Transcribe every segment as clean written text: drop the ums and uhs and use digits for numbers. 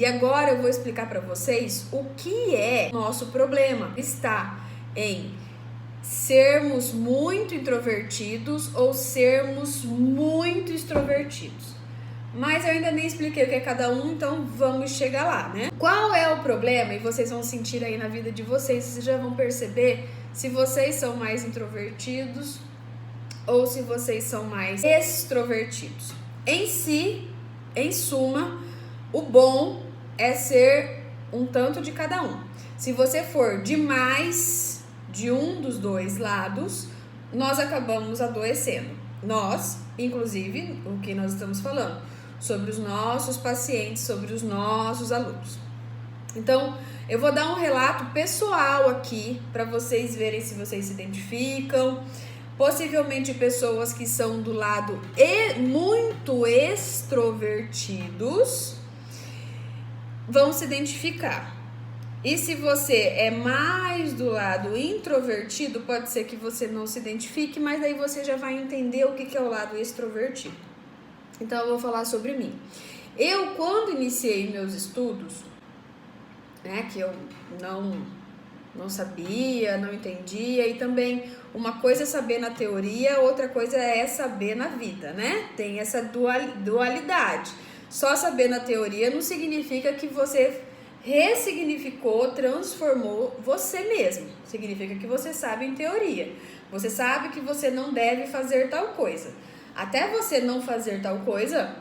E agora eu vou explicar para vocês o que é nosso problema. Está em sermos muito introvertidos ou sermos muito extrovertidos. Mas eu ainda nem expliquei o que é cada um, então vamos chegar lá, né? Qual é o problema? E vocês vão sentir aí na vida de vocês, vocês já vão perceber se vocês são mais introvertidos ou se vocês são mais extrovertidos. Em suma, o bom é ser um tanto de cada um. Se você for demais de um dos dois lados, nós acabamos adoecendo. Nós, inclusive, o que nós estamos falando, sobre os nossos pacientes, sobre os nossos alunos. Então, eu vou dar um relato pessoal aqui para vocês verem se vocês se identificam. Possivelmente pessoas que são do lado muito extrovertidos vão se identificar. E se você é mais do lado introvertido, pode ser que você não se identifique, mas aí você já vai entender o que é o lado extrovertido. Então eu vou falar sobre mim. Eu, quando iniciei meus estudos, né, que eu não sabia, não entendia, e também uma coisa é saber na teoria, outra coisa é saber na vida, né? Tem essa dualidade. Só saber na teoria não significa que você ressignificou, transformou você mesmo. Significa que você sabe em teoria. Você sabe que você não deve fazer tal coisa. Até você não fazer tal coisa,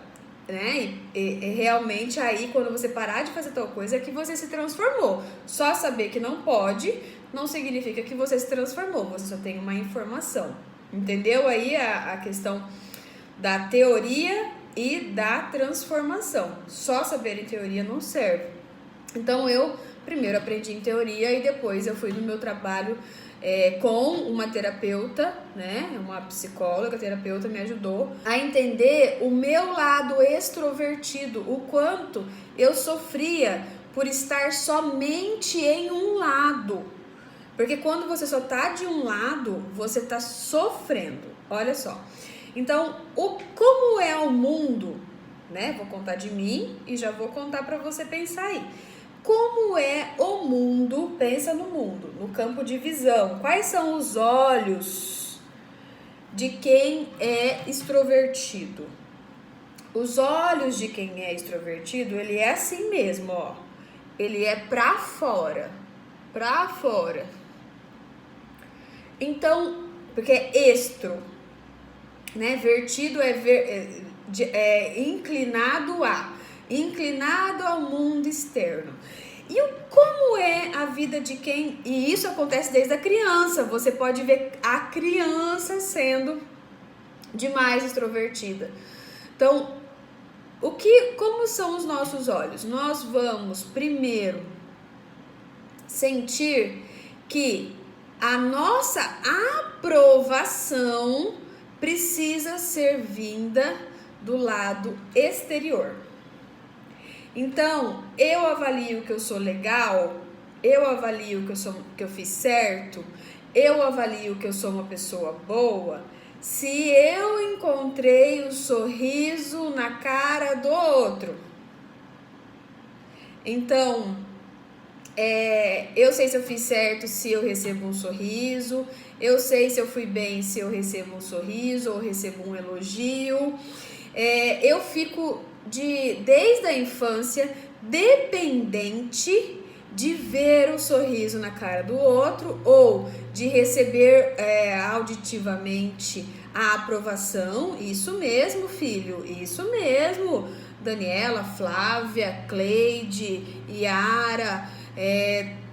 né? E realmente aí, quando você parar de fazer tal coisa, é que você se transformou. Só saber que não pode não significa que você se transformou. Você só tem uma informação. Entendeu aí a questão da teoria e da transformação? Só saber em teoria não serve. Então eu primeiro aprendi em teoria e depois eu fui no meu trabalho com uma terapeuta, né? Uma psicóloga, terapeuta, me ajudou a entender o meu lado extrovertido, o quanto eu sofria por estar somente em um lado. Porque quando você só tá de um lado, você tá sofrendo. Olha só. Então, como é o mundo, né? Vou contar de mim e já vou contar para você pensar aí. Como é o mundo? Pensa no mundo, no campo de visão. Quais são os olhos de quem é extrovertido? Os olhos de quem é extrovertido, ele é assim mesmo, ó. Ele é pra fora. Pra fora. Então, porque é estro, né? Vertido é inclinado ao mundo externo. E como é a vida de quem... E isso acontece desde a criança. Você pode ver a criança sendo demais extrovertida. Então, como são os nossos olhos? Nós vamos primeiro sentir que a nossa aprovação precisa ser vinda do lado exterior. Então, eu avalio que eu sou legal, eu avalio que eu fiz certo, eu avalio que eu sou uma pessoa boa, se eu encontrei o sorriso na cara do outro. Então, eu sei se eu fiz certo se eu recebo um sorriso, eu sei se eu fui bem se eu recebo um sorriso ou recebo um elogio. Eu fico desde a infância dependente de ver o sorriso na cara do outro ou de receber auditivamente a aprovação. Isso mesmo, filho, isso mesmo. Daniela, Flávia, Cleide, Yara,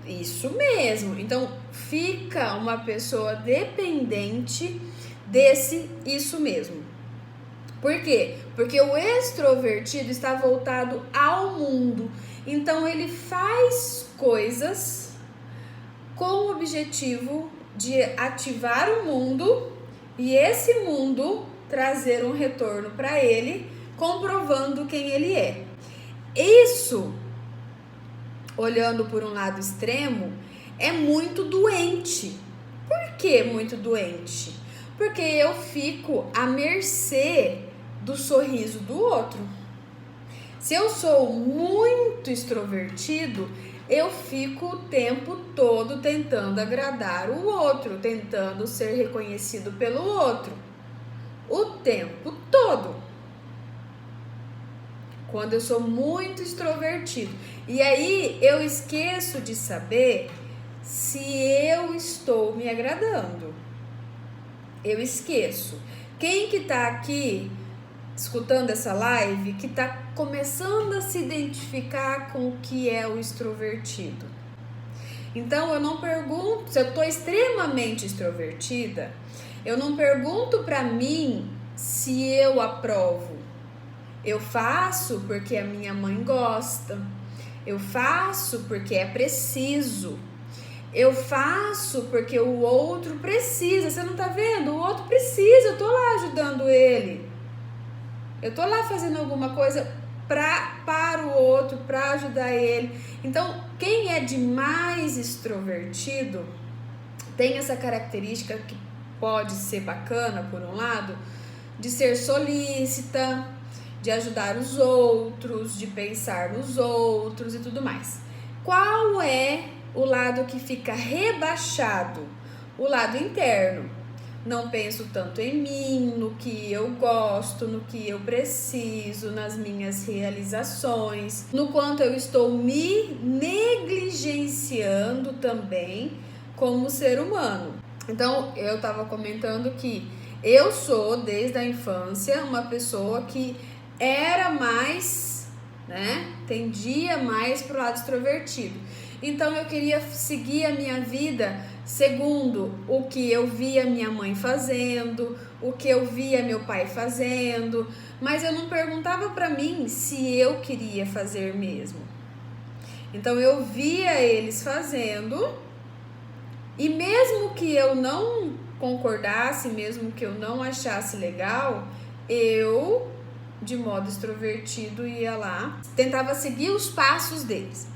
isso mesmo. Então fica uma pessoa dependente desse isso mesmo. Por quê? Porque o extrovertido está voltado ao mundo. Então ele faz coisas com o objetivo de ativar o mundo e esse mundo trazer um retorno para ele, comprovando quem ele é. Isso, olhando por um lado extremo, é muito doente. Por que muito doente? Porque eu fico à mercê do sorriso do outro. Se eu sou muito extrovertido, eu fico o tempo todo tentando agradar o outro, tentando ser reconhecido pelo outro. O tempo todo. Quando eu sou muito extrovertido. E aí eu esqueço de saber se eu estou me agradando. Eu esqueço. Quem que tá aqui escutando essa live, que tá começando a se identificar com o que é o extrovertido? Então eu não pergunto, se eu tô extremamente extrovertida, eu não pergunto pra mim se eu aprovo. Eu faço porque a minha mãe gosta. Eu faço porque é preciso. Eu faço porque o outro precisa. Você não tá vendo? O outro precisa. Eu tô lá ajudando ele. Eu tô lá fazendo alguma coisa para o outro, para ajudar ele. Então, quem é demais extrovertido tem essa característica que pode ser bacana, por um lado, de ser solícita, de ajudar os outros, de pensar nos outros e tudo mais. Qual é o lado que fica rebaixado? O lado interno. Não penso tanto em mim, no que eu gosto, no que eu preciso, nas minhas realizações, no quanto eu estou me negligenciando também como ser humano. Então, eu estava comentando que eu sou, desde a infância, uma pessoa que era mais, tendia mais para o lado extrovertido. Então eu queria seguir a minha vida segundo o que eu via minha mãe fazendo, o que eu via meu pai fazendo, mas eu não perguntava para mim se eu queria fazer mesmo. Então eu via eles fazendo e mesmo que eu não concordasse, mesmo que eu não achasse legal, eu, de modo extrovertido, ia lá, tentava seguir os passos deles.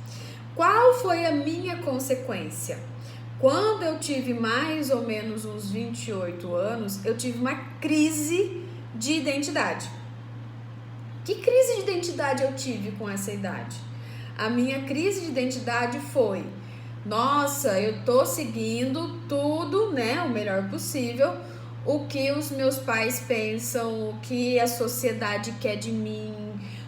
Qual foi a minha consequência? Quando eu tive mais ou menos uns 28 anos, eu tive uma crise de identidade. Que crise de identidade eu tive com essa idade? A minha crise de identidade foi: nossa, eu tô seguindo tudo, o melhor possível, o que os meus pais pensam, o que a sociedade quer de mim,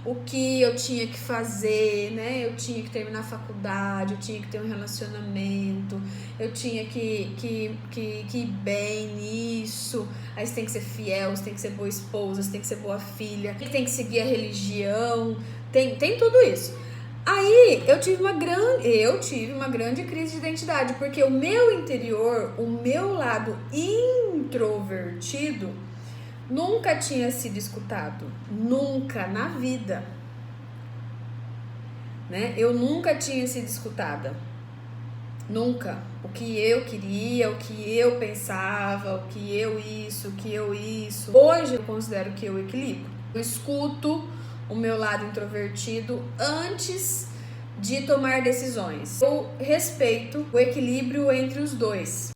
o que eu tinha que fazer, eu tinha que terminar a faculdade, eu tinha que ter um relacionamento, eu tinha que ir bem nisso, aí você tem que ser fiel, você tem que ser boa esposa, você tem que ser boa filha, tem que seguir a religião, tem tudo isso. Aí eu tive uma grande crise de identidade, porque o meu interior, o meu lado introvertido, nunca tinha sido escutado, nunca na vida, Eu nunca tinha sido escutada, nunca. O que eu queria, o que eu pensava, o que eu isso. Hoje eu considero que eu equilibro. Eu escuto o meu lado introvertido antes de tomar decisões. Eu respeito o equilíbrio entre os dois.